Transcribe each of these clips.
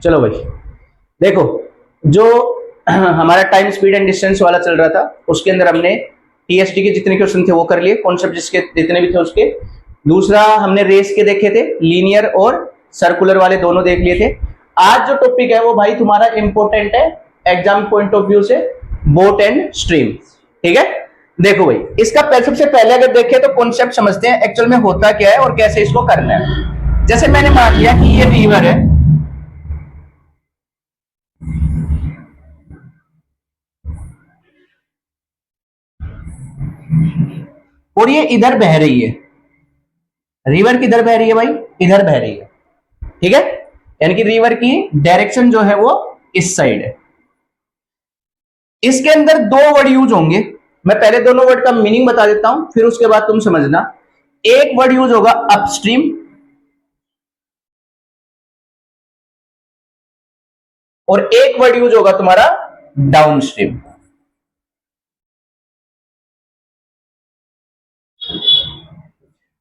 चलो भाई देखो, जो हमारा टाइम स्पीड एंड डिस्टेंस वाला चल रहा था उसके अंदर हमने टीएसटी के जितने क्वेश्चन थे वो कर लिए, कॉन्सेप्ट जिसके जितने भी थे उसके। दूसरा हमने रेस के देखे थे, लीनियर और सर्कुलर वाले दोनों देख लिए थे। आज जो टॉपिक है वो भाई तुम्हारा इंपॉर्टेंट है एग्जाम पॉइंट ऑफ व्यू से, बोट एंड स्ट्रीम। ठीक है, देखो भाई इसका सबसे पहले अगर देखें तो कॉन्सेप्ट समझते हैं एक्चुअल में होता क्या है और कैसे इसको करना है। जैसे मैंने मान लिया कि ये रिवर है और ये इधर बह रही है, रिवर किधर बह रही है भाई, इधर बह रही है। ठीक है, यानी कि रिवर की डायरेक्शन जो है वो इस साइड है। इसके अंदर दो वर्ड यूज होंगे, मैं पहले दोनों वर्ड का मीनिंग बता देता हूं फिर उसके बाद तुम समझना। एक वर्ड यूज होगा अपस्ट्रीम और एक वर्ड यूज होगा तुम्हारा डाउनस्ट्रीम।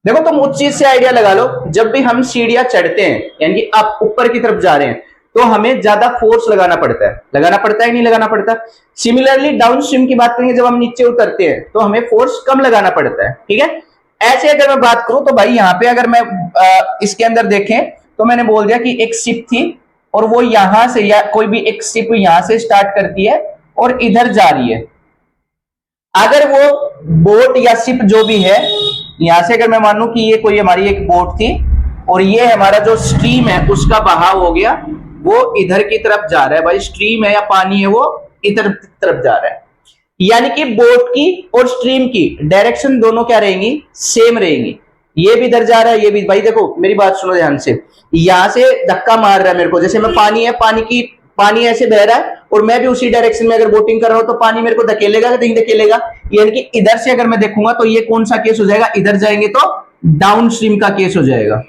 देखो तुम उस चीज से आइडिया लगा लो, जब भी हम सीढ़ियां चढ़ते हैं यानी कि आप ऊपर की तरफ जा रहे हैं तो हमें ज्यादा फोर्स लगाना पड़ता है नहीं लगाना पड़ता। सिमिलरली डाउन स्ट्रीम की बात करेंगे, जब हम नीचे उतरते हैं तो हमें फोर्स कम लगाना पड़ता है। ठीक है, ऐसे अगर मैं बात करूं तो भाई यहाँ पे अगर मैं इसके अंदर देखें तो मैंने बोल दिया कि एक शिप थी और वो यहां से, या कोई भी एक शिप यहां से स्टार्ट करती है और इधर जा रही है। अगर वो बोट या शिप जो भी है, यहां से अगर मैं मानूं कि ये कोई हमारी एक बोट थी और ये हमारा जो स्ट्रीम है उसका बहाव हो गया, वो इधर की तरफ जा रहा है भाई, स्ट्रीम है या पानी है वो इधर तरफ जा रहा है। यानी कि बोट की और स्ट्रीम की डायरेक्शन दोनों क्या रहेंगी, सेम रहेंगी। ये भी इधर जा रहा है, ये भी। भाई देखो मेरी बात सुनो ध्यान से, यहां से धक्का मार रहा है मेरे को, जैसे मैं पानी है, पानी ऐसे बह रहा है और मैं भी उसी डायरेक्शन में अगर बोटिंग कर रहा हूं तो पानी मेरे को धकेलेगा कि नहीं धकेलेगा। यानी कि इधर से अगर मैं देखूंगा तो ये कौन सा केस हो जाएगा, इधर जाएंगे तो डाउन स्ट्रीम का केस हो जाएगा।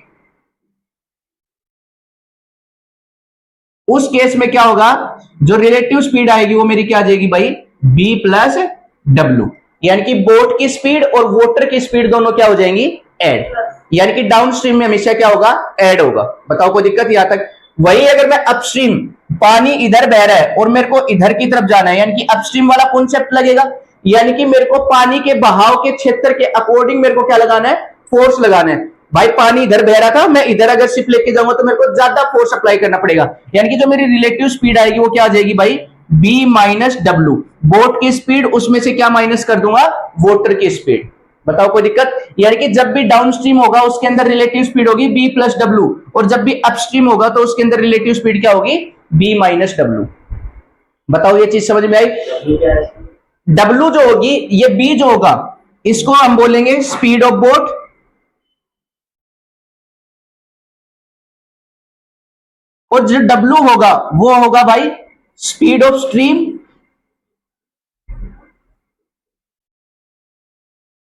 उस केस में क्या होगा, जो रिलेटिव स्पीड आएगी वो मेरी क्या आ जाएगी भाई, b प्लस डब्ल्यू। यानी कि बोट की स्पीड और वाटर की स्पीड दोनों क्या हो जाएंगी, ऐड। यानी कि डाउन स्ट्रीम में हमेशा क्या होगा, ऐड होगा। बताओ कोई दिक्कत यहां तक। वही अगर मैं अपस्ट्रीम, पानी इधर बह रहा है और मेरे को इधर की तरफ जाना है, यानी कि अपस्ट्रीम वाला कॉन्सेप्ट लगेगा। यानी कि मेरे को पानी के बहाव के क्षेत्र के अकॉर्डिंग मेरे को क्या लगाना है, फोर्स लगाना है। भाई पानी इधर बह रहा था, मैं इधर अगर शिप लेके जाऊंगा तो मेरे को ज्यादा फोर्स अप्लाई करना पड़ेगा। यानी कि जो मेरी रिलेटिव स्पीड आएगी वो क्या आ जाएगी भाई, b माइनस डब्ल्यू। बोट की स्पीड उसमें से क्या माइनस कर दूंगा, वाटर की स्पीड। बताओ कोई दिक्कत। यानी कि जब भी डाउन स्ट्रीम होगा उसके अंदर रिलेटिव स्पीड होगी b प्लस डब्ल्यू, और जब भी अपस्ट्रीम होगा तो उसके अंदर रिलेटिव स्पीड क्या होगी, b माइनस डब्ल्यू। बताओ ये चीज समझ में आई। w जो होगी, ये b जो होगा इसको हम बोलेंगे स्पीड ऑफ बोट, और जो W होगा वो होगा भाई स्पीड ऑफ स्ट्रीम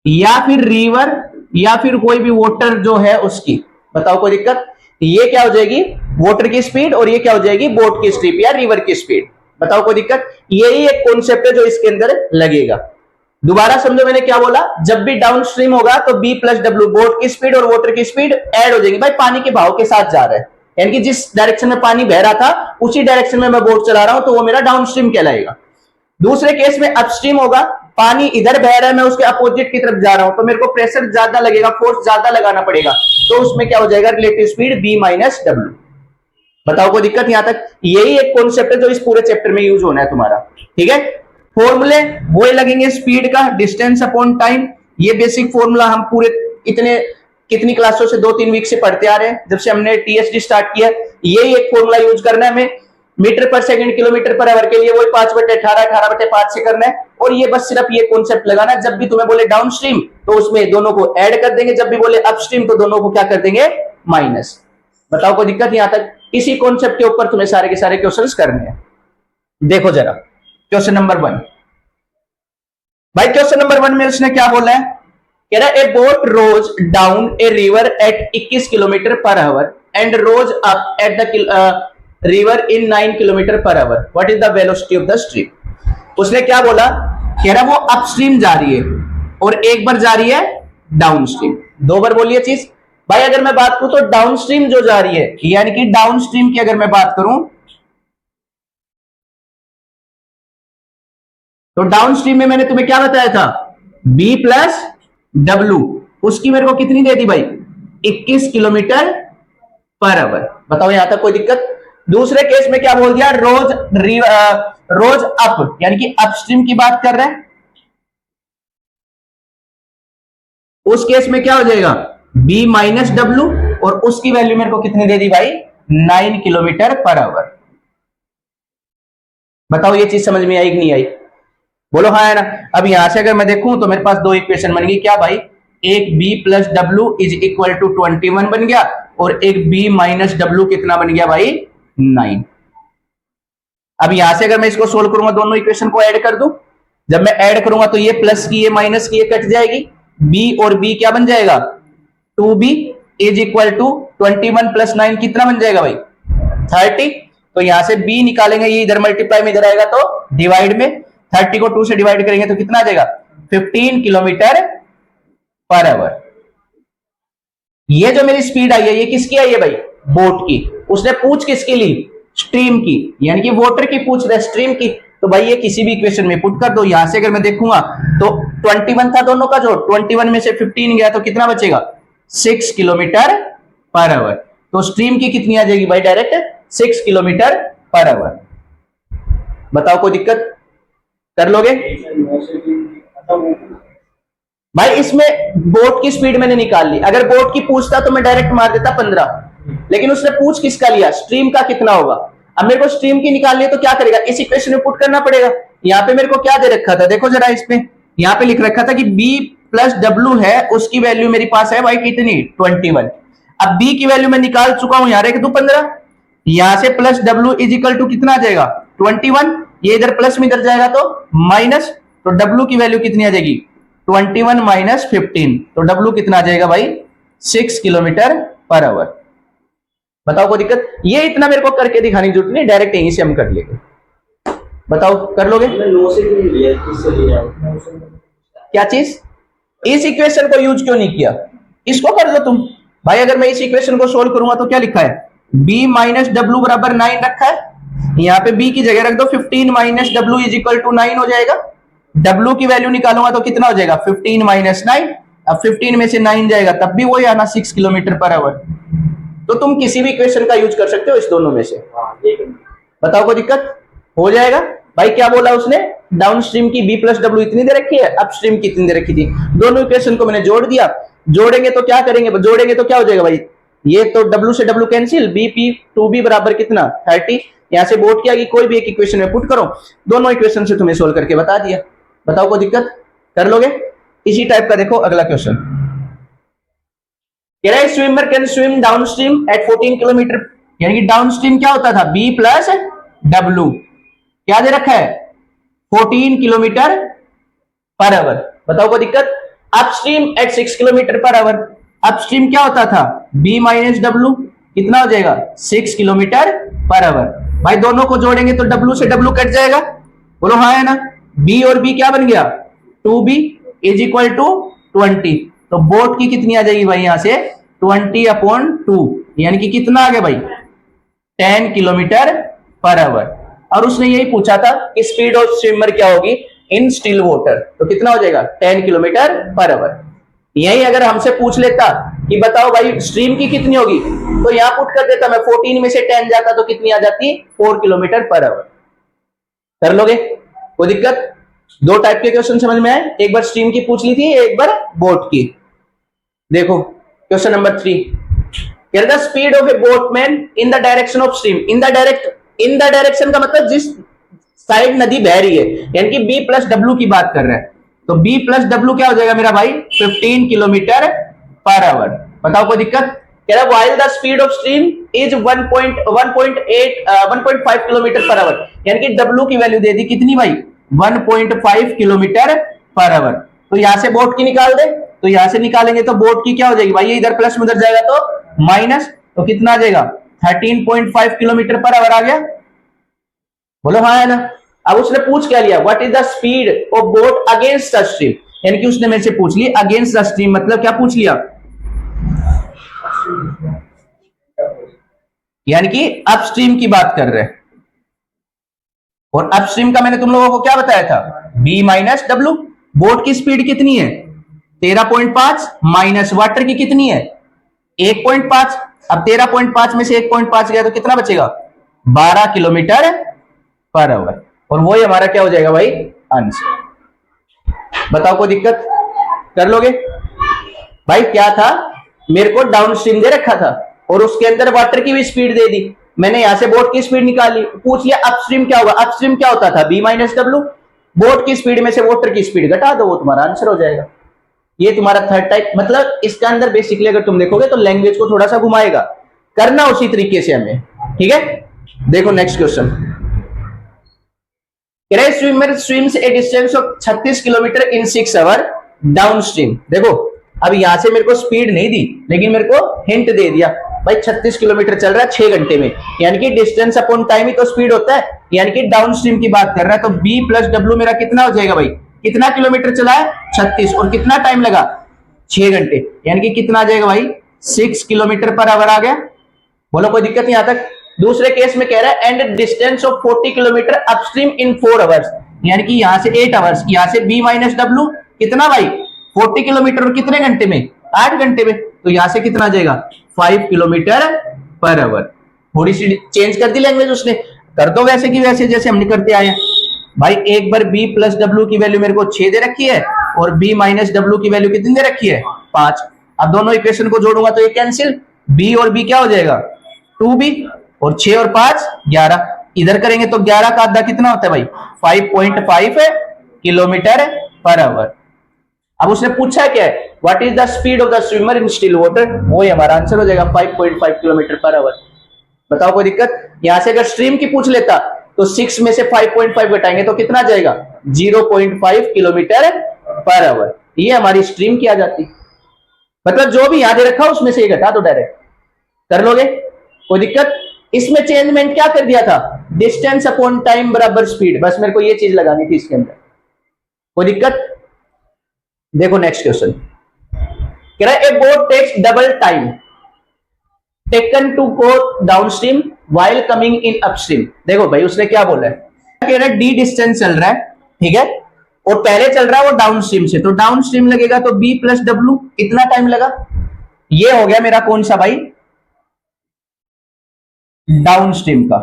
या फिर रिवर या फिर कोई भी वाटर जो है उसकी। बताओ कोई दिक्कत। ये क्या हो जाएगी, वाटर की स्पीड, और ये क्या हो जाएगी, बोट की स्पीड या रिवर की स्पीड। बताओ कोई दिक्कत। यही एक कॉन्सेप्ट है जो इसके अंदर लगेगा। दोबारा समझो मैंने क्या बोला, जब भी डाउन स्ट्रीम होगा तो b प्लस डब्ल्यू, बोट की स्पीड और वाटर की स्पीड ऐड हो जाएगी। भाई पानी के बहाव के साथ जा रहा है, यानी कि जिस डायरेक्शन में पानी बह रहा था उसी डायरेक्शन में मैं बोट चला रहा हूं तो वो मेरा डाउनस्ट्रीम कहलाएगा। दूसरे केस में अपस्ट्रीम होगा, पानी इधर बह रहा है, मैं उसके अपोजिट की तरफ जा रहा हूं तो मेरे को प्रेशर ज्यादा लगेगा, फोर्स ज्यादा लगाना पड़ेगा, तो उसमें क्या हो जाएगा, relative speed b minus W. बताओ कोई दिक्कत यहां तक। यही एक कॉन्सेप्ट है जो इस पूरे चैप्टर में यूज होना है तुम्हारा। ठीक है, फॉर्मूले वो लगेंगे स्पीड का, डिस्टेंस अपॉन टाइम। ये बेसिक फॉर्मूला हम पूरे कितनी क्लासों से 2-3 वीक से पढ़ते आ रहे हैं, जब से हमने टीएसडी स्टार्ट किया। यही एक फॉर्मूला यूज करना है हमें। मीटर पर सेकंड, किलोमीटर पर आवर के लिए वही 5/18, 18/5 से करना है। और ये बस सिर्फ ये कॉन्सेप्ट लगाना है, जब भी तुम्हें बोले डाउन स्ट्रीम तो उसमें दोनों को ऐड कर देंगे, जब भी बोले अपस्ट्रीम तो दोनों को क्या कर देंगे, माइनस। बताओ कोई दिक्कत यहां तक। इसी कॉन्सेप्ट के ऊपर तुम्हें सारे के सारे क्वेश्चंस करने हैं। देखो जरा क्वेश्चन नंबर 1। भाई क्वेश्चन नंबर 1 में उसने क्या बोला है, कह रहा है a boat rows down a river at 21 kilometre per hour and rows up at the river in 9 kilometre per hour, what is the velocity of the stream. उसने क्या बोला, कह रहा वो अपस्ट्रीम जा रही है और एक बार जा रही है डाउन स्ट्रीम। 2 बार बोलिए चीज। भाई अगर मैं बात करूं तो डाउन स्ट्रीम जो जा रही है, यानी कि डाउन स्ट्रीम की अगर मैं बात करूं तो डाउन स्ट्रीम में मैंने तुम्हें क्या बताया था, बी प्लस डब्ल्यू, उसकी मेरे को कितनी दे दी भाई, 21 किलोमीटर पर आवर। बताओ यहां तक कोई दिक्कत। दूसरे केस में क्या बोल दिया, रोज अप, यानी कि अपस्ट्रीम की बात कर रहे हैं। उस केस में क्या हो जाएगा, बी माइनस डब्ल्यू, और उसकी वैल्यू मेरे को कितनी दे दी भाई, 9 किलोमीटर पर आवर। बताओ ये चीज समझ में आई कि नहीं आई, बोलो हाँ है ना। अब यहां से अगर मैं देखूं तो मेरे पास दो इक्वेशन बन गई, क्या भाई, एक b plus W is equal to 21 बन गया, और एक b माइनस डब्ल्यू कितना बन गया भाई, 9। अब यहां से अगर मैं इसको सोल्व करूंगा, दोनों इक्वेशन को ऐड कर दूं, जब मैं ऐड करूंगा तो ये प्लस की ये माइनस की ये कट जाएगी, b और b क्या बन जाएगा, 2b is equal to 21 plus 9 कितना बन जाएगा भाई, 30। तो यहां से b निकालेंगे, ये इधर मल्टीप्लाई में इधर आएगा तो डिवाइड में, 30 को 2 से डिवाइड करेंगे तो कितना आ जाएगा, 15 किलोमीटर पर आवर। ये जो मेरी स्पीड आई है ये किसकी आई है भाई, बोट की। उसने पूछ किसकी ली, स्ट्रीम की, यानी कि वाटर की पूछ रहा है, स्ट्रीम की। तो भाई ये किसी भी इक्वेशन में पुट कर दो। यहां से अगर मैं देखूंगा तो 21 था दोनों का जोड़, 21 में से 15 गया तो कितना बचेगा, 6 किलोमीटर पर आवर। तो स्ट्रीम की कितनी आ जाएगी भाई, डायरेक्ट 6 किलोमीटर पर आवर। बताओ कोई दिक्कत, कर लोगे भाई। इसमें बोट की स्पीड मैंने निकाल ली, अगर बोट की पूछता तो मैं डायरेक्ट मार देता 15, लेकिन उसने पूछ किसका लिया, स्ट्रीम का कितना होगा। अब मेरे को स्ट्रीम की निकालनी है तो क्या करेगा, इस इक्वेशन में पुट करना पड़ेगा। यहाँ पे मेरे को क्या दे रखा था, देखो जरा इसमें, यहाँ पे लिख रखा था कि b प्लस डब्ल्यू है, उसकी वैल्यू मेरे पास है भाई कितनी, 21। अब b की वैल्यू मैं निकाल चुका हूं, यहाँ रख दूं 15, यहां से plus W is equal to कितना आ जाएगा, 21, ये इधर प्लस में इधर जाएगा तो माइनस, तो डब्ल्यू की वैल्यू कितनी आ जाएगी, 21 माइनस 15, तो डब्ल्यू कितना आ जाएगा भाई, 6 किलोमीटर पर आवर। बताओ कोई दिक्कत, ये इतना मेरे को करके दिखाने की जरूरत नहीं, डायरेक्ट यहीं से हम कर लेंगे। बताओ कर लोगे, क्या चीज, इस इक्वेशन को यूज क्यों नहीं किया, इसको कर लो तुम भाई। अगर मैं इस इक्वेशन को सोल्व करूंगा तो क्या लिखा है, b माइनस डब्ल्यू बराबर 9 रखा है, यहाँ पे b की जगह रख दो 15 minus W is equal to 9 हो जाएगा। w की वैल्यू निकालूंगा तो कितना हो जाएगा, 15 माइनस 9, अब 15 में से 9 जाएगा तब भी वही आना 6 किलोमीटर पर आवर। तो तुम किसी भी इक्वेशन का यूज कर सकते हो इस दोनों में से। बताओ कोई दिक्कत, हो जाएगा भाई। क्या बोला उसने, डाउन स्ट्रीम की b प्लस डब्ल्यू इतनी दे रखी है, अप स्ट्रीम की इतनी दे रखी थी, दोनों इक्वेशन को मैंने जोड़ दिया। जोड़ेंगे तो क्या करेंगे, जोड़ेंगे तो क्या हो जाएगा भाई, ये तो w से w कैंसिल, bp 2b बराबर कितना 30, यहां से बोट की आगे कोई भी एक इक्वेशन में पुट करो, दोनों इक्वेशन से तुम्हें सोल्व करके बता दिया। बताओ कोई दिक्कत, कर लोगे। इसी टाइप का देखो अगला क्वेश्चन, कह रहा है swimmer can swim down stream at 14 kilometre, यानी कि डाउन स्ट्रीम क्या होता था, b प्लस डब्ल्यू, क्या दे रखा है 14 किलोमीटर पर आवर। बताओ कोई दिक्कत। Upstream at 6 kilometre per hour, upstream क्या होता था, b माइनस डब्ल्यू, कितना हो जाएगा 6 किलोमीटर पर आवर। भाई दोनों को जोड़ेंगे तो w से w कट जाएगा, बोलो हाँ है ना। b और b क्या बन गया, 2b इज इक्वल टू 20, तो बोट की कितनी आ जाएगी भाई, यहां से 20/2, यानी कि कितना आ गया भाई 10 किलोमीटर पर आवर। और उसने यही पूछा था कि स्पीड ऑफ स्विमर क्या होगी इन स्टिल वाटर, तो कितना हो जाएगा 10 किलोमीटर पर आवर। यही अगर हमसे पूछ लेता कि बताओ भाई स्ट्रीम की कितनी होगी, तो यहां पुट कर देता मैं, 14 में से 10 जाता तो कितनी आ जाती, 4 किलोमीटर पर आवर। कर लोगे, कोई दिक्कत। दो टाइप के क्वेश्चन समझ में आए, एक बार स्ट्रीम की पूछ ली थी, एक बार बोट की। देखो question number 3, the speed of A boatman in the direction of stream, in the direction का मतलब जिस साइड नदी बह रही है, यानी कि b प्लस डब्ल्यू की बात कर रहे हैं, तो b प्लस डब्ल्यू क्या हो जाएगा मेरा भाई 15 किलोमीटर पर आवर। बताओ कोई दिक्कत। कह रहा while the speed of stream is 1.5 kilometre per our, यानी कि w की वैल्यू दे दी कितनी भाई 1.5 किलोमीटर पर आवर। तो यहां से बोट की निकाल दे, तो यहां से निकालेंगे तो बोट की क्या हो जाएगी भाई, ये इधर प्लस में उधर जाएगा तो माइनस, तो कितना आ जाएगा 13.5 किलोमीटर पर आवर आ गया, बोलो हाँ है ना। अब उसने पूछ क्या लिया, what is the speed of boat against the stream, यानी कि उसने मेरे से पूछ लिया अगेंस्ट द स्ट्रीम, मतलब क्या पूछ लिया, यानी कि अपस्ट्रीम की बात कर रहे हैं। और अपस्ट्रीम का मैंने तुम लोगों को क्या बताया था, बी माइनस डब्ल्यू। बोट की स्पीड कितनी है 13.5 माइनस वाटर की कितनी है 1.5। अब 13.5 में से 1.5 गया तो कितना बचेगा 12 किलोमीटर पर आवर। और वही हमारा क्या हो जाएगा भाई आंसर। बताओ कोई दिक्कत कर लोगे भाई। क्या था मेरे को डाउन स्ट्रीम दे रखा था और उसके अंदर वाटर की भी स्पीड दे दी। मैंने यहां से बोट की स्पीड निकाली, पूछ लिया अपस्ट्रीम क्या होगा। अपस्ट्रीम क्या होता था बी माइनस डब्ल्यू। बोट की स्पीड में से वाटर की स्पीड घटा दो, वो तुम्हारा आंसर हो जाएगा। ये तुम्हारा थर्ड टाइप। मतलब इसका अंदर बेसिकली अगर तुम देखोगे तो लैंग्वेज को थोड़ा सा घुमाएगा, करना उसी तरीके से हमें। ठीक है, देखो next question. Swimmer swims a distance of 36 kilometre in 6 hour down stream. देखो अब यहां से मेरे को स्पीड नहीं दी लेकिन मेरे को हिंट दे दिया भाई 36 किलोमीटर चल रहा है 6 घंटे में, यानी कि डिस्टेंस अपॉन टाइम ही तो स्पीड होता है, यानी कि डाउन स्ट्रीम की बात कर रहा है। तो b प्लस डब्ल्यू मेरा कितना हो जाएगा भाई, कितना किलोमीटर चला है 36 और कितना टाइम लगा 6 घंटे, यानी कि कितना आ जाएगा भाई 6 किलोमीटर पर आवर आ गया। बोलो कोई दिक्कत नहीं यहां तक। दूसरे केस में कह रहा है and distance of 40 kilometre upstream in 4 hours, यानी कि यहां से 8 आवर्स, यहां से b माइनस डब्ल्यू कितना भाई 40 किलोमीटर और कितने घंटे में 8 घंटे में, तो यहां से कितना आ जाएगा 5 किलोमीटर पर आवर। थोड़ी सी चेंज कर दी लैंग्वेज उसने, कर दो वैसे की वैसे जैसे हमने करते आए हैं भाई। एक बार b प्लस डब्ल्यू की वैल्यू मेरे को 6 दे रखी है और b माइनस डब्ल्यू की वैल्यू कितनी दे रखी है 5। अब दोनों इक्वेशन को जोड़ूंगा तो ये कैंसिल, b और b क्या हो जाएगा 2b और 6 और 5 11। इधर करेंगे तो 11 का आधा कितना होता है भाई 5.5 किलोमीटर पर आवर। अब उसने पूछा क्या है what is the speed of the swimmer in still water, वो ही हमारा आंसर हो जाएगा 5.5 किलोमीटर पर आवर। बताओ कोई दिक्कत। यहां से अगर स्ट्रीम की पूछ लेता तो 6 में से 5.5 घटाएंगे तो कितना जाएगा 0.5 किलोमीटर पर आवर। ये हमारी स्ट्रीम की आ जाती, मतलब जो भी यहां दे रखा उसमें से ये घटा दो डायरेक्ट, कर लोगे कोई दिक्कत। इसमें चेंजमेंट क्या कर दिया था डिस्टेंस अपॉन टाइम बराबर स्पीड, बस मेरे को ये चीज लगानी थी इसके अंदर। कोई दिक्कत। देखो नेक्स्ट क्वेश्चन कह रहा है a boat takes double time taken to go downstream while coming in upstream. देखो भाई उसने क्या बोला है, कह रहा है डी डिस्टेंस चल रहा है, ठीक है, और पहले चल रहा है वो डाउन स्ट्रीम से, तो डाउन स्ट्रीम लगेगा तो बी प्लस डब्ल्यू कितना टाइम लगा। ये हो गया मेरा कौन सा भाई डाउन स्ट्रीम का,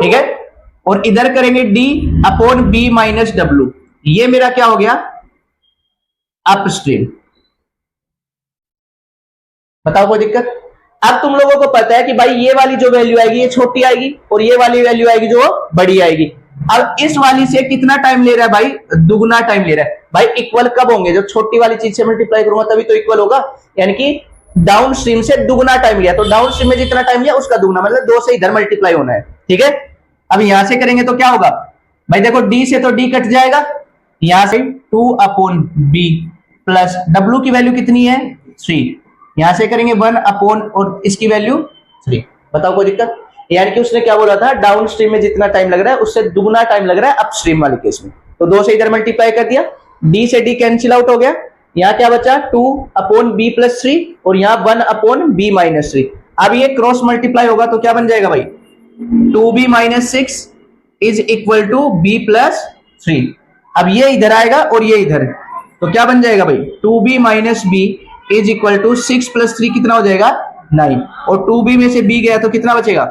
ठीक है, और इधर करेंगे D upon B minus W, ये मेरा क्या हो गया अपस्ट्रीम। बताओ कोई दिक्कत। अब तुम लोगों को पता है कि भाई ये वाली जो वैल्यू आएगी ये छोटी आएगी और ये वाली वैल्यू आएगी जो बड़ी आएगी। अब इस वाली से कितना टाइम ले रहा है भाई दुगना टाइम ले रहा है। भाई इक्वल कब होंगे जब छोटी वाली चीज से मल्टीप्लाई करूंगा तभी तो इक्वल होगा, यानी कि डाउन स्ट्रीम से दुगना टाइम लिया तो डाउन स्ट्रीम में जितना टाइम लिया उसका दुगना, मतलब 2 से इधर मल्टीप्लाई होना है, ठीक है। अब यहां से करेंगे तो क्या होगा भाई, देखो डी से तो डी कट जाएगा, यहां से 2 अपॉन बी प्लस डब्ल्यू की वैल्यू कितनी है 3, यहां से करेंगे 1 अपॉन और इसकी वैल्यू 3। बताओ कोई दिक्कत। यानी कि उसने क्या बोला था डाउन स्ट्रीम में जितना टाइम लग रहा है उससे दुगना टाइम लग रहा है अपस्ट्रीम वाले केस में, तो 2 से इधर मल्टीप्लाई कर दिया, डी से डी कैंसिल आउट हो गया, यहां क्या बचा 2 अपॉन बी प्लस 3 और यहां 1 अपॉन बी माइनस 3। अब ये क्रॉस मल्टीप्लाई होगा तो क्या बन जाएगा भाई 2b minus 6 is equal to B plus 3। अब ये इधर आएगा और ये इधर, तो क्या बन जाएगा भाई 2b minus B is equal to 6 plus 3 कितना हो जाएगा 9, और 2b में से b गया तो कितना बचेगा,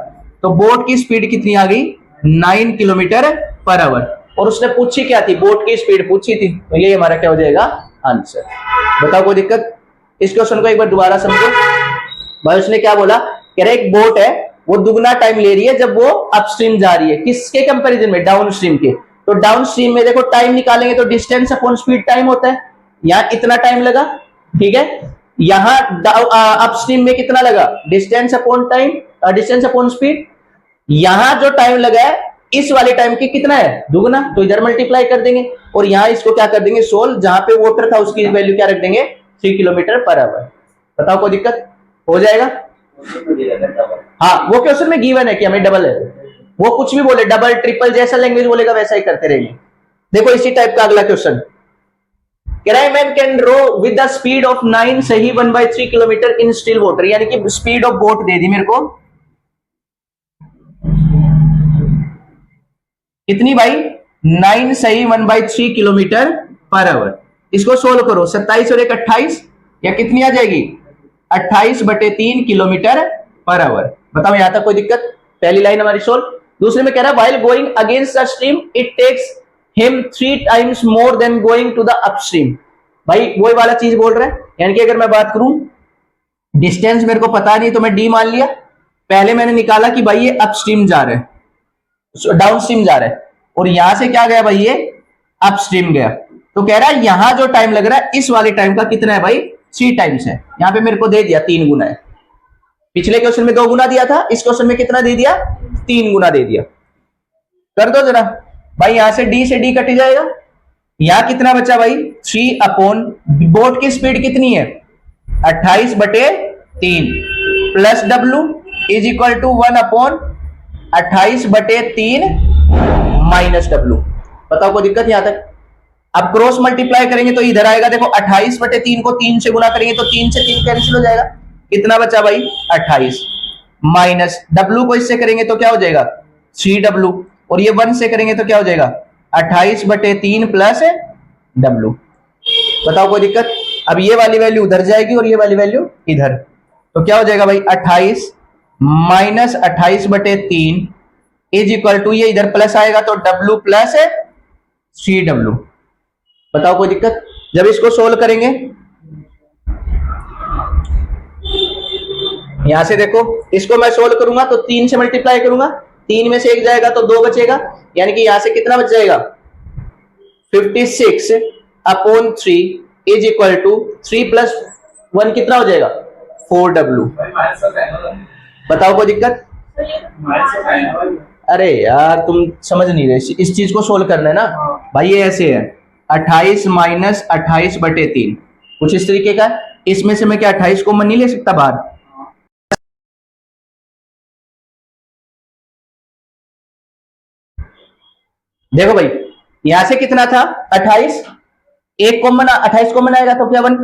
तो बोट की स्पीड कितनी आ गई 9 किलोमीटर पर आवर। और उसने पूछी क्या थी बोट की स्पीड पूछी थी, तो ये हमारा क्या हो जाएगा आंसर। बताओ कोई दिक्कत। इस क्वेश्चन को एक बार दोबारा समझो भाई। उसने क्या बोला, कह रहा एक बोट है वो दुगना टाइम ले रही है जब वो अपस्ट्रीम जा रही है, किसके कंपैरिजन में डाउन स्ट्रीम के। तो डाउन स्ट्रीम में देखो टाइम निकालेंगे तो डिस्टेंस अपॉन स्पीड टाइम होता है, यहां इतना टाइम लगा, ठीक है, यहां अपस्ट्रीम में कितना लगा distance upon time distance upon speed, यहां जो टाइम लगा है इस वाले टाइम की कितना है दुगना, तो इधर मल्टीप्लाई कर देंगे और यहां इसको क्या कर देंगे सोल्व, जहां पे वाटर था उसकी वैल्यू क्या रख देंगे 3 किलोमीटर पर आवर। बताओ कोई दिक्कत हो जाएगा। हाँ वो क्वेश्चन में गिवन है कि हमें डबल है, वो कुछ भी बोले डबल ट्रिपल जैसा लैंग्वेज बोलेगा वैसा ही करते रहेंगे। देखो इसी टाइप का अगला question, man can row with the speed of 9 सही 1/3 किलोमीटर इन स्टिल वाटर, यानी कि स्पीड ऑफ बोट दे दी मेरे को कितनी भाई 9 सही 1/3 किलोमीटर पर आवर। इसको सोल्व करो, 27 और 1 28, या कितनी आ जाएगी 28/3 किलोमीटर पर आवर। बताओ यहां तक कोई दिक्कत? पहली लाइन हमारी सोल्व। दूसरे में कह रहा है while going against the stream it takes him 3 times more than going to the upstream. भाई वही वाला चीज बोल रहा है, यानी कि अगर मैं बात करूं डिस्टेंस मेरे को पता नहीं तो मैं डी मान लिया, पहले मैंने निकाला कि भाई ये अपस्ट्रीम जा रहा है, डाउनस्ट्रीम जा रहा है, और यहां से क्या गया भाई ये अपस्ट्रीम गया। तो कह रहा है यहां जो टाइम लग रहा है इस वाले टाइम का कितना है भाई 3 टाइम्स है। यहां पे मेरे को दे दिया 3 गुना है, पिछले क्वेश्चन में 2 गुना दिया था, इस क्वेश्चन में कितना दे दिया 3 गुना दे दिया। कर दो जरा भाई, यहां से डी कट जाएगा, यहां कितना बचा भाई 3 अपॉन बोट की स्पीड कितनी है 28/3 plus W is equal to 1 upon 28/3 minus W. बताओ कोई दिक्कत यहां तक? अब क्रॉस मल्टीप्लाई करेंगे तो इधर आएगा, देखो 28/3 को 3 से गुना करेंगे तो 3 से 3 कैंसिल हो जाएगा, कितना बचा भाई 28 माइनस डब्ल्यू को इससे करेंगे तो क्या हो जाएगा 3w, और ये 1 से करेंगे तो क्या हो जाएगा 28/3 प्लस डब्ल्यू। बताओ कोई दिक्कत? अब ये वाली वैल्यू उधर जाएगी और ये वाली वैल्यू इधर, तो क्या हो जाएगा भाई 28 माइनस 28/3 इज इक्वल टू, ये इधर प्लस आएगा तो w प्लस 3w। बताओ कोई दिक्कत? जब इसको सोल्व करेंगे यहां से देखो, इसको मैं सोल्व करूंगा तो 3 से मल्टीप्लाई करूंगा, 3 में से 1 जाएगा तो 2 बचेगा, यानी कि यहां से कितना बच जाएगा 56/3 इज इक्वल टू 3 प्लस 1 कितना हो जाएगा 4w। बताओ कोई दिक्कत? अरे यार तुम समझ नहीं रहे, इस चीज को सोल्व करना है ना भाई। ये ऐसे है 28 माइनस 28/3 कुछ इस तरीके का, इसमें से मैं क्या 28 कॉमन नहीं ले सकता बाहर? देखो भाई यहां से कितना था 28, एक कॉमन 28 कॉमन आएगा तो क्या 1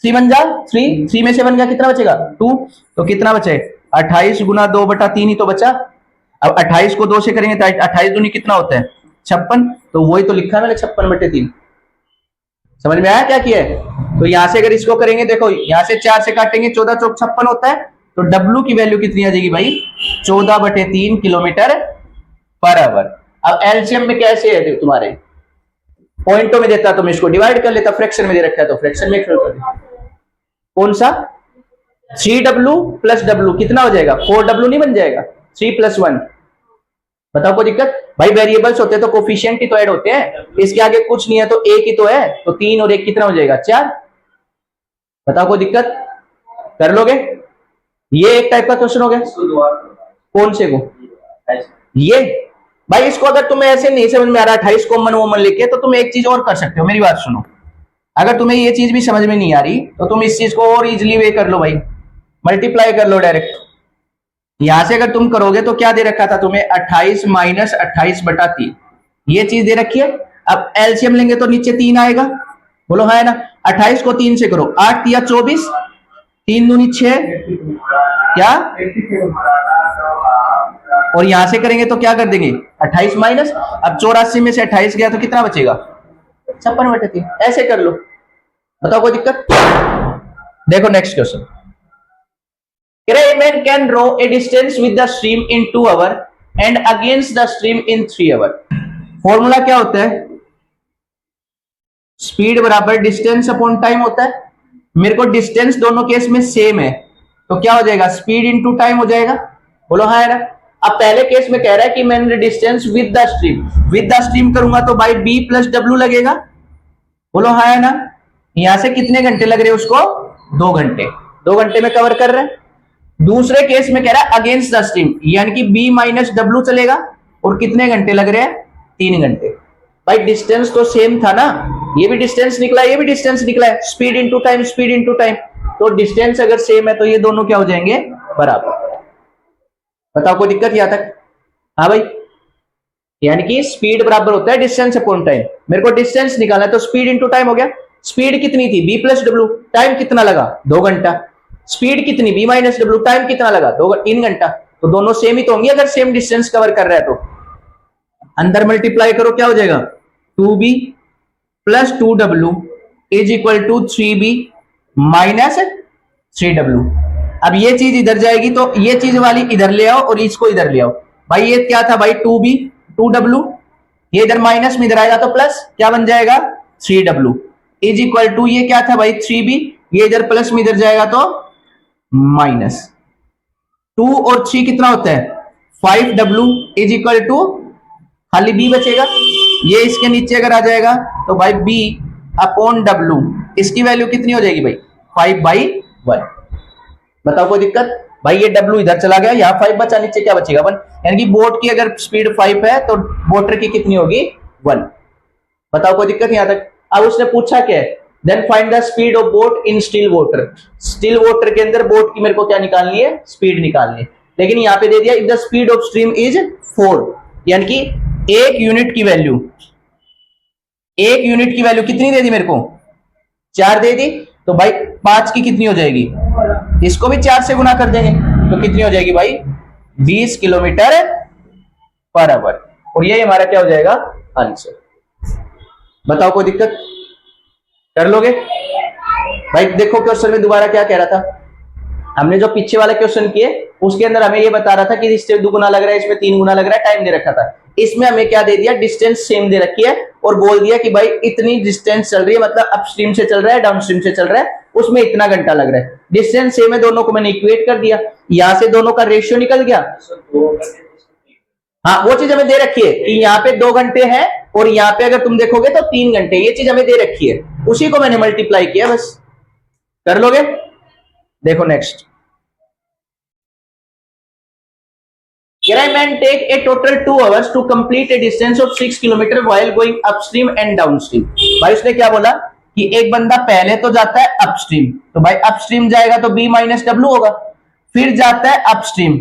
3 बन जा 3 में से 1 गया कितना बचेगा 2, तो कितना बचे 28 गुना 2/3 ही तो बचा। अब 28 को 2 से करेंगे तो 28 दूनी कितना होता है 56, तो वही तो लिखा है मैंने 56/3। समझ में आया क्या किया है? तो यहां से अगर इसको करेंगे, देखो यहां से 4 से काटेंगे 14 चौक 56 होता है, तो W की वैल्यू कितनी आ जाएगी भाई 14/3 किलोमीटर पर आवर। अब एलसीएम में कैसे है तुम्हारे पॉइंटों में देता तो मैं इसको डिवाइड कर लेता, फ्रैक्शन में दे रखा है तो फ्रैक्शन में कर देता। कौन सा 3w प्लस w कितना हो जाएगा 4w नहीं बन जाएगा 3 + 1। बताओ कोई दिक्कत? भाई वेरिएबल्स होते हैं तो कोफिशिएंट ही तो ऐड होते हैं, इसके आगे कुछ नहीं है तो एक ही तो है, तो 3 और 1 कितना हो जाएगा 4। बताओ कोई दिक्कत? कर लोगे? ये एक टाइप का क्वेश्चन हो गया। कौन से को? ये भाई इसको अगर तुम्हें ऐसे नहीं समझ में आ रहा 28 कॉमन वोमन लेके, तो तुम एक चीज और कर सकते हो, मेरी बात सुनो। अगर तुम्हें ये चीज भी समझ में नहीं आ रही तो तुम इस चीज को और इजीली वे कर लो भाई, मल्टीप्लाई कर लो डायरेक्ट। यहां से अगर तुम करोगे तो क्या दे रखा था तुम्हें 28 माइनस 28/3, ये चीज दे रखी है। अब एलसीएम लेंगे तो नीचे 3 आएगा, बोलो हाँ है ना। 28 को 3 से करो 8 या 24, 3 दूनी 6 क्या, और यहां से करेंगे तो क्या कर देंगे 28 माइनस, अब 84 में से 28 गया तो कितना बचेगा 56/3। ऐसे कर लो। बताओ कोई दिक्कत? देखो next question, A man can row a distance with the stream in 2 hours and against the stream in 3 hours। Formula क्या होता है? स्पीड बराबर डिस्टेंस अपॉन टाइम होता है। मेरे को डिस्टेंस दोनों केस में सेम है तो क्या हो जाएगा स्पीड इनटू टाइम हो जाएगा, बोलो हाँ है ना। अब पहले केस में कह रहा है कि मैंने डिस्टेंस विद द स्ट्रीम करूंगा तो बाई b + w लगेगा, बोलो हाँ है ना। यहां से कितने घंटे लग रहे हैं उसको 2 घंटे, 2 घंटे में कवर कर रहे हैं। दूसरे केस में कह रहा है अगेंस्ट द स्ट्रीम, यानी कि b - w चलेगा, और कितने घंटे लग रहे हैं 3 घंटे। भाई डिस्टेंस तो सेम था ना, ये भी डिस्टेंस निकला ये भी डिस्टेंस निकला है, स्पीड इनटू टाइम, तो डिस्टेंस अगर सेम है तो ये दोनों क्या हो जाएंगे बराबर। बताओ कोई दिक्कत यहां तक? हाँ भाई, यानी कि स्पीड बराबर होता है डिस्टेंस अपॉन टाइम। मेरे को डिस्टेंस निकालना है तो स्पीड इनटू टाइम हो गया। स्पीड कितनी थी b + w, टाइम कितना लगा 2 घंटा। स्पीड कितनी b - w, टाइम कितना लगा 3 घंटा, तो दोनों सेम ही तो होंगे अगर सेम डिस्टेंस कवर कर रहा है तो। अंदर मल्टीप्लाई करो, क्या हो जाएगा 2b plus 2w is equal to 3b minus 3w। अब ये चीज इधर जाएगी तो ये चीज वाली इधर ले आओ और इसको इधर ले आओ। भाई ये क्या था भाई 2b 2w, ये इधर माइनस में इधर आएगा तो प्लस, क्या बन जाएगा 3w इज इक्वल टू ये क्या था भाई 3b, ये इधर प्लस में इधर जाएगा तो माइनस 2 और 3 कितना होता है 5w इज इक्वल टू खाली b बचेगा, ये इसके नीचे अगर आ जाएगा तो भाई b अपॉन w, इसकी वैल्यू कितनी हो जाएगी भाई 5/1। बताओ कोई दिक्कत? भाई ये w इधर चला गया, यहाँ 5 बचा, नीचे क्या बचेगा 1, यानी कि बोट की अगर स्पीड 5 है तो मोटर की कितनी होगी 1। बताओ कोई दिक्कत यहां तक? अब उसने पूछा क्या है, then find the speed of boat in still water. Still water के अंदर बोट की मेरे को क्या निकालनी है, स्पीड निकालनी है। लेकिन यहाँ पे दे दिया if the speed of stream is 4, यानी कि एक यूनिट की वैल्यू कितनी दे दी मेरे को 4 दे दी, तो भाई 5 की कितनी हो जाएगी, इसको भी 4 से गुना कर देंगे तो कितनी हो जाएगी भाई 20 किलोमीटर पर आवर, और ये हमारा क्या हो जाएगा आंसर। बताओ कोई दिक्कत, कर लोगे? भाई देखो क्वेश्चन में दोबारा क्या कह रहा था, हमने जो पीछे वाला क्वेश्चन किए उसके अंदर हमें ये बता रहा था कि इससे 2 गुना लग रहा है, इसमें 3 गुना लग रहा है, टाइम दे रखा था। इसमें हमें क्या दे दिया, डिस्टेंस सेम दे रखी है और बोल दिया कि भाई इतनी डिस्टेंस चल रही है, मतलब अपस्ट्रीम से चल रहा है डाउनस्ट्रीम से चल रहा है, उसमें इतना घंटा लग रहा है। डिस्टेंस सेम है, दोनों को मैंने इक्वेट कर दिया, यहां से दोनों का रेशियो निकल गया। हाँ वो चीज हमें दे रखी है कि यहाँ पे 2 घंटे हैं और यहाँ पे अगर तुम देखोगे तो 3 घंटे, ये चीज हमें दे रखी है, उसी को मैंने मल्टीप्लाई किया, बस कर लोगे। देखो next, man take a total 2 hours to complete a distance of 6 kilometer while going upstream and downstream। भाई उसने क्या बोला कि एक बंदा पहले तो जाता है अपस्ट्रीम, तो भाई अपस्ट्रीम जाएगा तो b माइनस डब्ल्यू होगा, फिर जाता है अपस्ट्रीम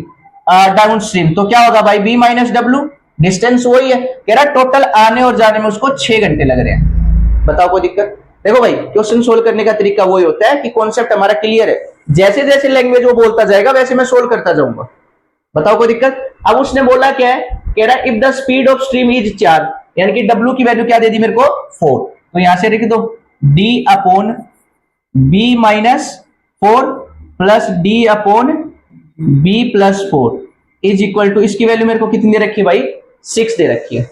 डाउनस्ट्रीम तो क्या होगा भाई b माइनस डब्ल्यू, डिस्टेंस वही है। कह रहा टोटल आने और जाने में उसको 6 घंटे लग रहे हैं। बताओ कोई दिक्कत? देखो भाई क्वेश्चन सोल्व करने का तरीका वही होता है कि कॉन्सेप्ट हमारा क्लियर है, जैसे जैसे लैंग्वेज वो बोलता जाएगा वैसे मैं सोल्व करता जाऊंगा। बताओ कोई दिक्कत? अब उसने बोला क्या है, कह रहा if the speed of stream is 4, यानी कि W की वैल्यू क्या दे दी मेरे को 4, तो यहां से लिख दो D upon B minus 4 plus D upon B plus 4 is equal to, इसकी वैल्यू मेरे को कितनी दे रखी है भाई 6 दे रखी है।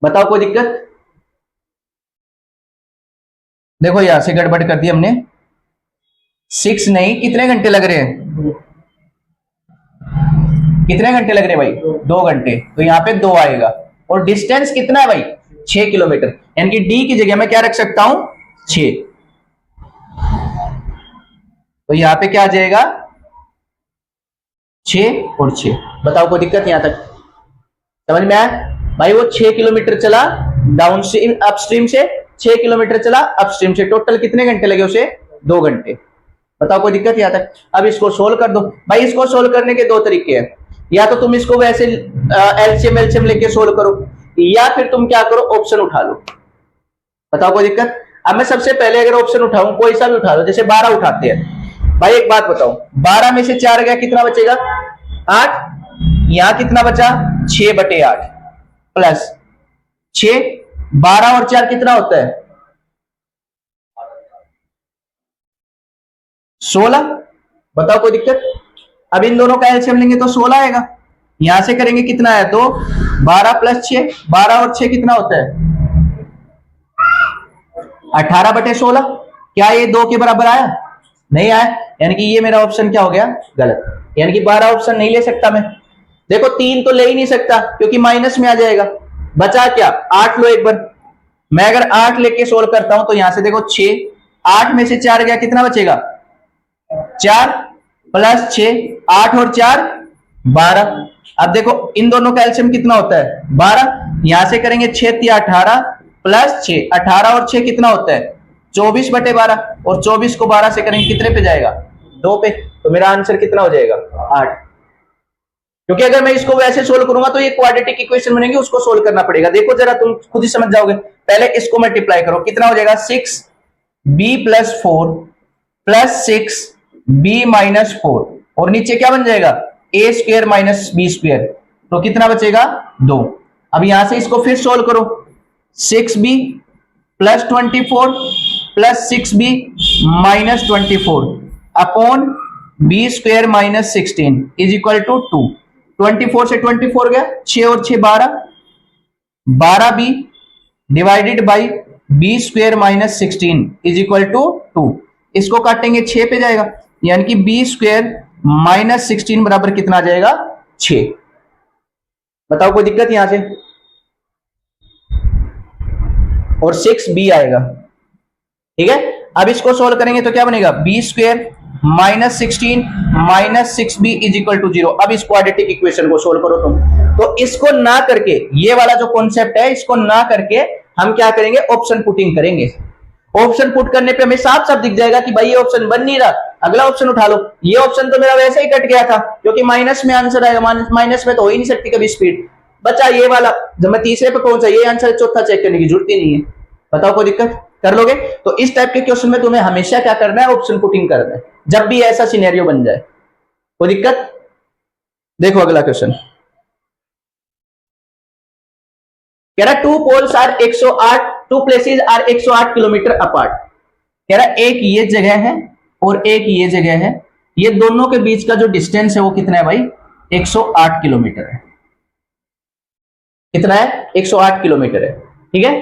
बताओ कोई दिक्कत? देखो यहां से गड़बड़ कर दी हमने, 6 नहीं, कितने घंटे लग रहे हैं, कितने घंटे लग रहे हैं भाई 2 घंटे, तो यहाँ पे 2 आएगा। और डिस्टेंस कितना है भाई 6 किलोमीटर, यानी कि डी की जगह मैं क्या रख सकता हूं 6, तो यहाँ पे क्या आ जाएगा 6 और 6। बताओ कोई दिक्कत यहां तक समझ में आया? भाई वो 6 किलोमीटर चला डाउनस्ट्रीम, अपस्ट्रीम से 6 किलोमीटर चला अपस्ट्रीम से, टोटल कितने घंटे लगे उसे 2 घंटे। बताओ कोई दिक्कत यहां तक? अब इसको सोल्व कर दो। भाई इसको सोल्व करने के 2 तरीके हैं, या तो तुम इसको वैसे एलसीएम लेके सोल्व करो, या फिर तुम क्या करो ऑप्शन उठा लो। बताओ कोई दिक्कत? अब मैं सबसे पहले अगर ऑप्शन उठाऊं, कोई सा भी उठा लो, जैसे 12 उठाते हैं। भाई एक बात बताओ, 12 में से 4 गया कितना बचेगा 8, यहां कितना बचा 6/8 प्लस 6, 12 और 4 कितना होता है 16। बताओ कोई दिक्कत? अब इन दोनों का एलसीएम लेंगे तो 16 आएगा, यहां से करेंगे कितना है तो 12 प्लस 6, 12 और 6 कितना होता है 18/16। क्या ये 2 के बराबर आया? नहीं आया, यानी कि ये मेरा ऑप्शन क्या हो गया गलत, यानी कि 12 ऑप्शन नहीं ले सकता मैं। देखो 3 तो ले ही नहीं सकता क्योंकि माइनस में आ जाएगा, बचा क्या 8 लो एक बार, मैं अगर 8 लेके सोल्व करता हूं तो यहां से देखो 6, 8 में से 4 गया कितना बचेगा 4 प्लस 6, 8 और 4 12। अब देखो इन दोनों का एलसीएम कितना होता है 12, यहां से करेंगे 6 × 18 प्लस 6, 18 और 6 कितना होता है 24/12, और 24 को 12 से करेंगे कितने पे जाएगा 2 पे, तो मेरा आंसर कितना हो जाएगा 8। क्योंकि अगर मैं इसको वैसे सोल्व करूंगा तो ये क्वाड्रेटिक इक्वेशन बनेगी, उसको सोल्व करना पड़ेगा। देखो जरा तुम खुद ही समझ जाओगे, पहले इसको मल्टीप्लाई करो, कितना हो जाएगा 6b + 4 प्लस 6b - 4, और नीचे क्या बन जाएगा a² - b², तो कितना बचेगा 2। अब यहां से इसको फिर सोल्व करो, 6b plus 24 plus 6b minus 24 upon B square minus 16 is equal to 2। 24 से 24 गया, 6 और 6 12, 12b divided by B square minus 16 is equal to 2। इसको काटेंगे 6 पे जाएगा, यानी कि बी स्क्वायर माइनस 16 बराबर कितना आ जाएगा, 6। बताओ कोई दिक्कत यहां से, और 6b आएगा। ठीक है, अब इसको सोल्व करेंगे तो क्या बनेगा, B square minus 16 minus 6b is equal to 0। अब इस क्वाड्रेटिक इक्वेशन को सोल्व करो तुम, तो इसको ना करके, ये वाला जो कॉन्सेप्ट है इसको ना करके हम क्या करेंगे, ऑप्शन पुटिंग करेंगे। ऑप्शन पुट करने पे हमें साफ साफ दिख जाएगा कि भाई ये ऑप्शन बन नहीं रहा, अगला ऑप्शन उठा लो। ये ऑप्शन तो मेरा वैसे ही कट गया था क्योंकि माइनस में आंसर आएगा, माइनस में तो हो ही नहीं सकती कभी स्पीड। बचा ये वाला, जब मैं तीसरे पे पहुंचा ये आंसर, चौथा चेक करने की जरूरत ही नहीं है। बताओ कोई दिक्कत, कर लोगे? तो इस टाइप के क्वेश्चन में तुम्हें हमेशा क्या करना है, ऑप्शन पुटिंग करना है, जब भी ऐसा सिनेरियो बन जाए। कोई दिक्कत? देखो अगला क्वेश्चन कह रहा two poles are 108, two places are 108 kilometre apart. कह रहा एक ये जगह है और एक ये जगह है, ये दोनों के बीच का जो डिस्टेंस है वो कितना है भाई, 108 किलोमीटर है। कितना है, 108 किलोमीटर है। ठीक है,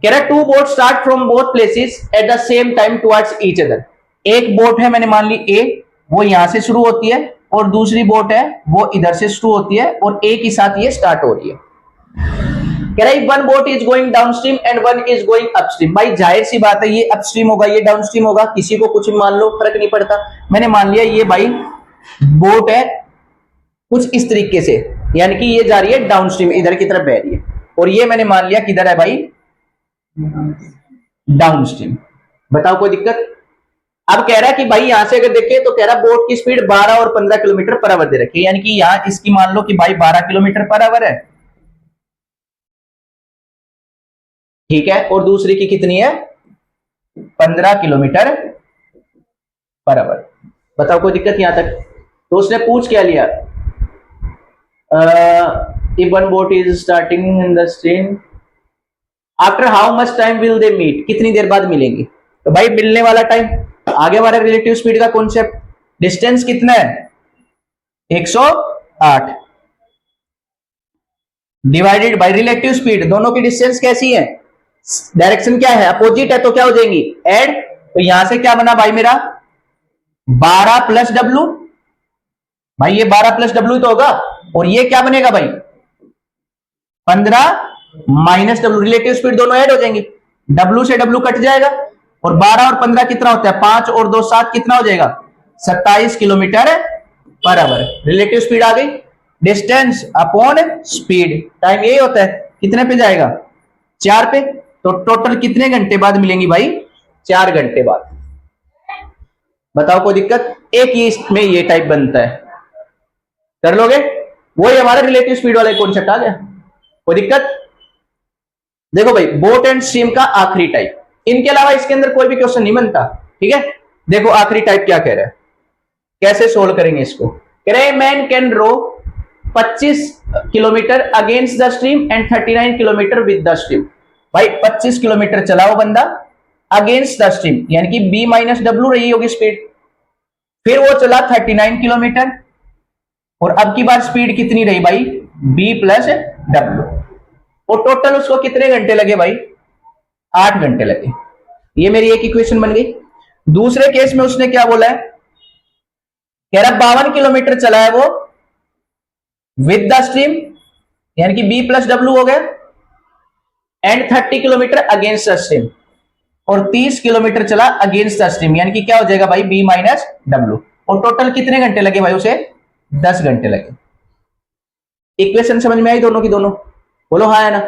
कह रहा two boat start from both places at the same time towards each other. एक बोट है मैंने मान ली ए, वो यहां से शुरू होती है, और दूसरी बोट है वो इधर से शुरू होती है, और एक ही साथ ये स्टार्ट हो रही है। कह रहा है one boat is going downstream and one is going upstream. भाई जाहिर सी बात है ये अपस्ट्रीम होगा ये डाउनस्ट्रीम होगा, किसी को कुछ मान लो फर्क नहीं पड़ता। मैंने मान लिया ये भाई बोट है कुछ इस तरीके से, यानी कि ये जा रही है डाउनस्ट्रीम, इधर की तरफ बह रही है, और ये मैंने मान लिया किधर है भाई, डाउनस्ट्रीम। बताओ कोई दिक्कत? अब कह रहा है कि भाई यहां से अगर देखें तो कह रहा बोट की स्पीड 12 और 15 किलोमीटर पर आवर दे रखी है, यानी कि यहां इसकी मान लो कि भाई 12 किलोमीटर पर आवर है, ठीक है, और दूसरी की कितनी है, 15 किलोमीटर पर आवर। बताओ कोई दिक्कत यहां तक? तो उसने पूछ क्या लिया, if one boat is starting in the stream after how much time will they meet, कितनी देर बाद मिलेंगे। तो भाई मिलने वाला टाइम, आगे वाला रिलेटिव स्पीड का कॉन्सेप्ट, डिस्टेंस कितना है 108 डिवाइडेड बाय रिलेटिव स्पीड, दोनों की डिस्टेंस कैसी है, डायरेक्शन क्या है, अपोजिट है, तो क्या हो जाएंगी एड। तो यहां से क्या बना भाई मेरा 12 प्लस डब्ल्यू, भाई ये 12 प्लस डब्ल्यू तो होगा, और ये क्या बनेगा भाई 15 माइनस डब्ल्यू, रिलेटिव स्पीड दोनों ऐड हो जाएंगी, डब्ल्यू से डब्ल्यू कट जाएगा, और 12 और 15 कितना होता है 5 और 2 7, कितना हो जाएगा 27 kilometre per our. Relative speed आ गई, डिस्टेंस अपॉन स्पीड, टाइम यही होता है, कितने पे जाएगा 4 पे, तो टोटल कितने घंटे बाद मिलेंगी भाई 4 घंटे बाद। बताओ कोई दिक्कत? एक ही इसमें ये टाइप बनता है, कर लोगे? वही हमारा रिलेटिव स्पीड वाला कॉन्सेप्ट आ गया। कोई दिक्कत? देखो भाई बोट एंड स्ट्रीम का आखिरी टाइप, इनके अलावा इसके अंदर कोई भी क्वेश्चन नहीं बनता। ठीक है, देखो आखिरी टाइप क्या कह रहा है, कैसे सोल्व करेंगे इसको। कह रहे man can row 25 kilometre against the stream and 39 kilometre with the stream. भाई 25 किलोमीटर चला वो बंदा अगेंस्ट द स्ट्रीम, यानी कि बी माइनस डब्ल्यू रही होगी स्पीड, फिर वो चला 39 किलोमीटर, और अब की बार स्पीड कितनी रही भाई बी प्लस डब्ल्यू, और टोटल उसको कितने घंटे लगे भाई 8 घंटे लगे। ये मेरी एक इक्वेशन बन गई। दूसरे केस में उसने क्या बोला है, कह रहा 52 किलोमीटर चला है वो विद द स्ट्रीम, यानी कि बी प्लस डब्ल्यू हो गया, and 30 kilometre against the stream, और 30 किलोमीटर चला अगेंस्ट द स्ट्रीम, यानी कि क्या हो जाएगा भाई बी माइनस डब्ल्यू, और टोटल कितने घंटे लगे भाई उसे 10 घंटे लगे। इक्वेशन समझ में आई दोनों की दोनों? बोलो हाँ है ना।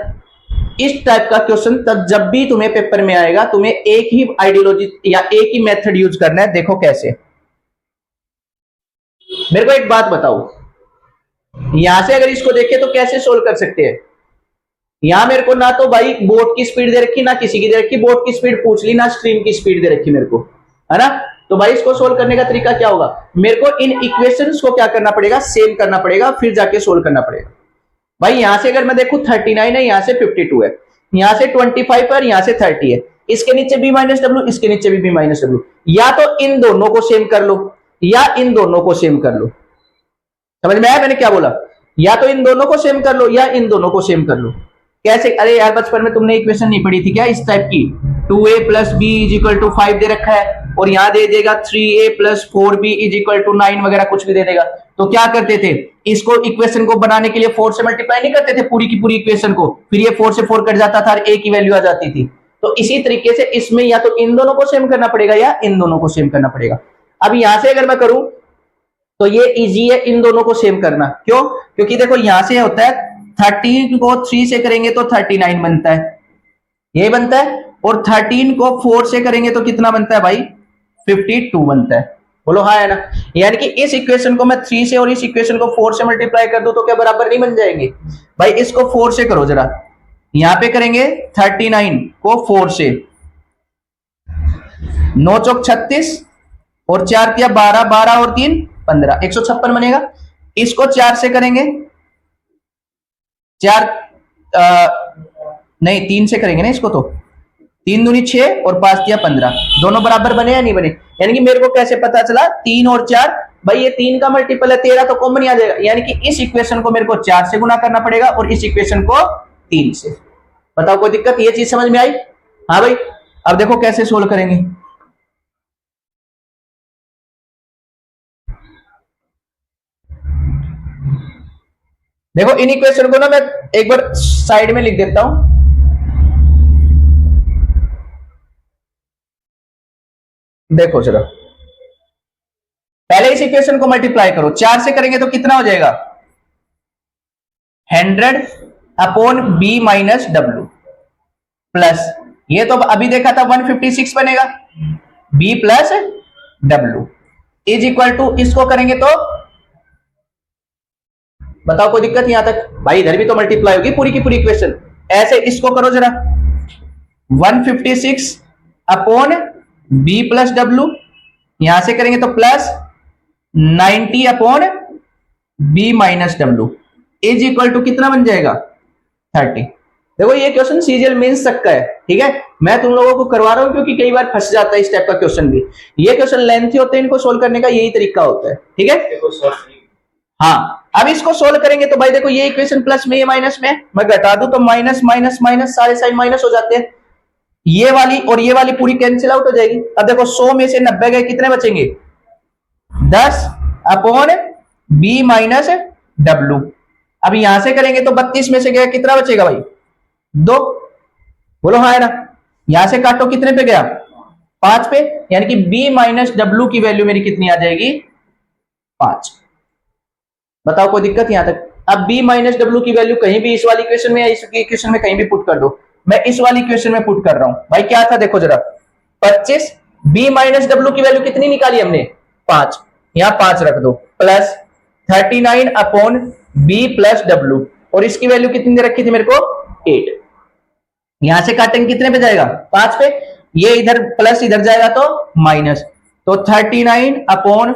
इस टाइप का क्वेश्चन तब जब भी तुम्हें पेपर में आएगा, तुम्हें एक ही आइडियोलॉजी या एक ही मेथड यूज करना है। देखो कैसे, मेरे को एक बात बताओ, यहां से अगर इसको देखें तो कैसे सोल्व कर सकते हैं। यहां मेरे को ना तो भाई बोट की स्पीड दे रखी, ना किसी की दे रखी, बोट की स्पीड पूछ ली, ना स्ट्रीम की स्पीड दे रखी मेरे को, है ना। तो भाई इसको सोल्व करने का तरीका क्या होगा, मेरे को इन इक्वेशंस को क्या करना पड़ेगा, सेम करना पड़ेगा, फिर जाके सोल्व करना पड़ेगा। भाई यहां से अगर मैं देखूं 39 है, यहां से 52 है, यहां से 25 है और यहां से 30 है, इसके नीचे बी माइनस डब्ल्यू, इसके नीचे भी बी माइनस डब्ल्यू। या तो इन दोनों को सेम कर लो या इन दोनों को सेम कर लो। समझ में आया मैंने क्या बोला? या तो इन दोनों को सेम कर लो या इन दोनों को सेम कर लो। कैसे? अरे यार बचपन में तुमने इक्वेशन नहीं पढ़ी थी क्या इस टाइप की? 2a plus B is equal to 5 दे रखा है और यहां दे देगा 3a plus 4b is equal to 9 वगैरह कुछ भी दे देगा। तो क्या करते थे, इसको इक्वेशन को बनाने के लिए 4 से मल्टीप्लाई नहीं करते थे पूरी की पूरी इक्वेशन को, फिर ये 4 से 4 कट जाता था और a की वैल्यू आ जाती थी। तो इसी तरीके से इसमें या तो इन दोनों को सेम करना पड़ेगा या इन दोनों को सेम करना पड़ेगा। अब यहां से अगर मैं करूं तो ये इजी है इन दोनों को सेम करना। क्यों? क्योंकि देखो यहां से होता है 13 को 3 से करेंगे तो 39 बनता है, ये बनता है, और 13 को 4 से करेंगे तो कितना बनता है भाई? 52 बनता है। बोलो हाँ है ना? यानी कि इस इक्वेशन को मैं 3 से और इस इक्वेशन को 4 से मल्टीप्लाई कर दूं तो क्या बराबर नहीं बन जाएंगे? भाई इसको 4 से करो जरा, यहां पे करेंगे 39 को 4 से, 9 चौक 36 और 4 तिया 12, 12 और 3 15, 156 बनेगा। इसको 4 से करेंगे, 4 नहीं 3 से करेंगे ना इसको, तो 3 दूनी 6 और 5 तिया 15, दोनों बराबर बने या नहीं बने? यानी कि मेरे को कैसे पता चला 3 और 4? भाई ये 3 का मल्टीपल है 13 तो कॉमन आ जाएगा, यानी कि इस इक्वेशन को मेरे को 4 से गुना करना पड़ेगा और इस इक्वेशन को 3 से। बताओ कोई दिक्कत? ये चीज समझ में आई? हाँ भाई। अब देखो कैसे सोल्व करेंगे। देखो इन इक्वेशन को ना मैं एक बार साइड में लिख देता हूं। देखो जरा, पहले इस इक्वेशन को मल्टीप्लाई करो, 4 से करेंगे तो कितना हो जाएगा? 100 upon B minus W plus, ये तो अभी देखा था 156 बनेगा, B plus W is equal to, इसको करेंगे तो बताओ कोई दिक्कत यहां तक? भाई इधर भी तो मल्टीप्लाई होगी पूरी की पूरी इक्वेशन। ऐसे इसको करो जरा, 156 अपॉन बी प्लस डब्ल्यू, यहां से करेंगे तो plus 90 upon B minus W is equal to कितना बन जाएगा? 30। देखो ये क्वेश्चन सीजीएल मेंस तक का है, ठीक है? मैं तुम लोगों को करवा रहा हूं क्योंकि कई बार फंस जाता है इस टाइप का क्वेश्चन भी। ये क्वेश्चन लेंथी होते हैं, इनको सोल्व करने का यही तरीका होता है, ठीक है? हाँ, अब इसको सोल्व करेंगे तो भाई देखो ये इक्वेशन प्लस में, ये माइनस में, मैं घटा दूं तो माइनस माइनस माइनस, सारे साइड माइनस हो जाते हैं, ये वाली और ये वाली पूरी कैंसिल आउट हो जाएगी। अब देखो 100 में से 90 गए, कितने बचेंगे? 10 अपॉन बी माइनस डब्ल्यू। अब यहां से करेंगे तो 32 में से गया, कितना बचेगा भाई? 2। बोलो हाँ है ना? यहां से काटो, कितने पे गया? 5 पे, यानी कि बी माइनस डब्ल्यू की वैल्यू मेरी कितनी आ जाएगी? 5। बताओ कोई दिक्कत यहां तक? अब b माइनस डब्ल्यू की वैल्यू कहीं भी इस वाली इक्वेशन में या इस इक्वेशन में कहीं भी पुट कर दो। मैं इस वाली इक्वेशन में पुट कर रहा हूं। भाई क्या था देखो जरा, 25, b माइनस डब्ल्यू की वैल्यू कितनी निकाली हमने? 5, यहां 5 रख दो, प्लस 39 अपॉन b प्लस डब्ल्यू, और इसकी वैल्यू कितनी दे रखी थी मेरे को? 8। यहां से काटेंगे कितने पे जाएगा? 5 पे, ये इधर प्लस इधर जाएगा तो माइनस, तो 39 अपॉन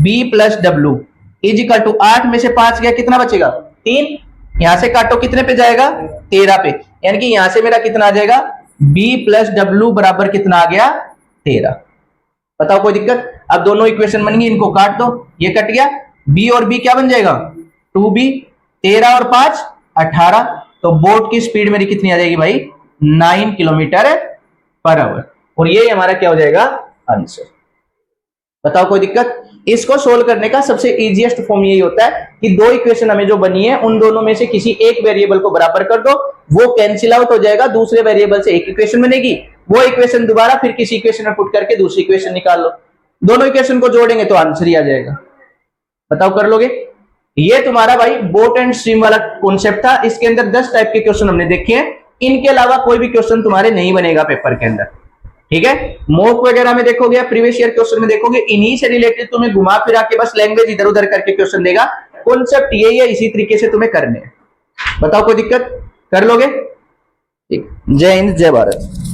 b plus W is equal to 8 में से 5 गया, कितना बचेगा? 3। यहां से काटो, कितने पे जाएगा? 13 पे, यानी कि यहां से मेरा कितना आ जाएगा? b प्लस डब्ल्यू बराबर कितना आ गया? 13। बताओ कोई दिक्कत? अब दोनों इक्वेशन बन गई, इनको काट दो, ये कट गया, b और b क्या बन जाएगा? 2b, 13 और 5 18, तो बोट की स्पीड मेरी कितनी आ जाएगी भाई? 9 किलोमीटर पर आवर, और ये हमारा क्या हो जाएगा? आंसर। बताओ कोई दिक्कत? इसको सोल्व करने का सबसे इजीएस्ट फॉर्म यही होता है कि दो इक्वेशन हमें जो बनी है उन दोनों में से किसी एक वेरिएबल को बराबर कर दो, वो कैंसिल आउट हो जाएगा, दूसरे वेरिएबल से एक इक्वेशन बनेगी, वो इक्वेशन दोबारा फिर किसी इक्वेशन में पुट करके दूसरी इक्वेशन निकाल लो, दोनों इक्वेशन को जोड़ेंगे तो आंसर ही आ जाएगा। बताओ कर लोगे? ये तुम्हारा भाई बोट एंड स्ट्रीम वाला कॉन्सेप्ट था। इसके अंदर 10 टाइप के क्वेश्चन हमने देखे हैं, इनके अलावा कोई भी क्वेश्चन तुम्हारे नहीं बनेगा पेपर के अंदर, ठीक है? मॉक वगैरह में देखोगे, प्रीवियस ईयर क्वेश्चन में देखोगे, इन्हीं से रिलेटेड तुम्हें घुमा फिरा के बस लैंग्वेज इधर उधर करके क्वेश्चन देगा। कॉन्सेप्ट यही है, इसी तरीके से तुम्हें करने हैं। बताओ कोई दिक्कत? कर लोगे? ठीक। जय हिंद, जय भारत।